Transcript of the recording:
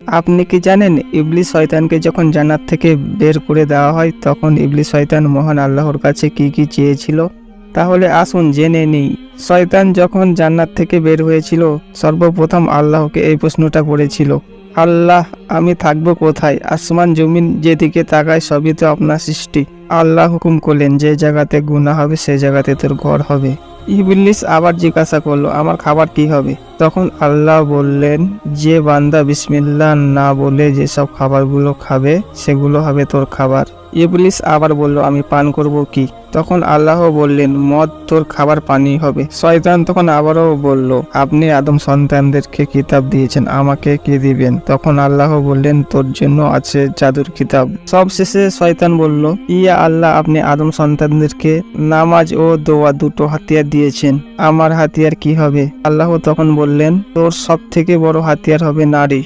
আপনি কি জানেন ইবলিস শয়তানকে যখন জান্নাত থেকে বের করে দেওয়া হয় তখন ইবলিস শয়তান মহান আল্লাহর কাছে কি কি চেয়েছিল? তাহলে আসুন জেনে নিই। শয়তান যখন জান্নাত থেকে বের হয়েছিল সর্বপ্রথম আল্লাহকে এই প্রশ্নটা করেছিল, আল্লাহ আমি থাকবো কোথায়? আসমান জমিন যেদিকে তাকায় সবই তো আপনার সৃষ্টি। আল্লাহ হুকুম করলেন যে জায়গাতে গুনাহ হবে সে জায়গাতে তোর ঘর হবে। ইবলিস আবার জিজ্ঞাসা করলো আমার খাবার কি হবে? তখন আল্লাহ বললেন যে বান্দা বিসমিল্লাহ না বলে যেসব খাবারগুলো খাবে সেগুলো হবে তোর খাবার। ইবলিস আবার বলল আমি পান করব কি? তখন আল্লাহ বললেন মদ তোর খাবার পানি হবে। শয়তান তখন আবারও বলল আপনি আদম সন্তানদেরকে কিতাব দিয়েছেন, আমাকে কি দিবেন? তখন আল্লাহ বললেন তোর জন্য আছে জাদুর কিতাব। সব শেষে শয়তান বলল ইয়া আল্লাহ আপনি আদম সন্তানদেরকে নামাজ ও দোয়া দুটো হাতিয়ার দিয়েছেন, আমার হাতিয়ার কি হবে? আল্লাহ তখন বললেন তোর সব থেকে বড় হাতিয়ার হবে নারী।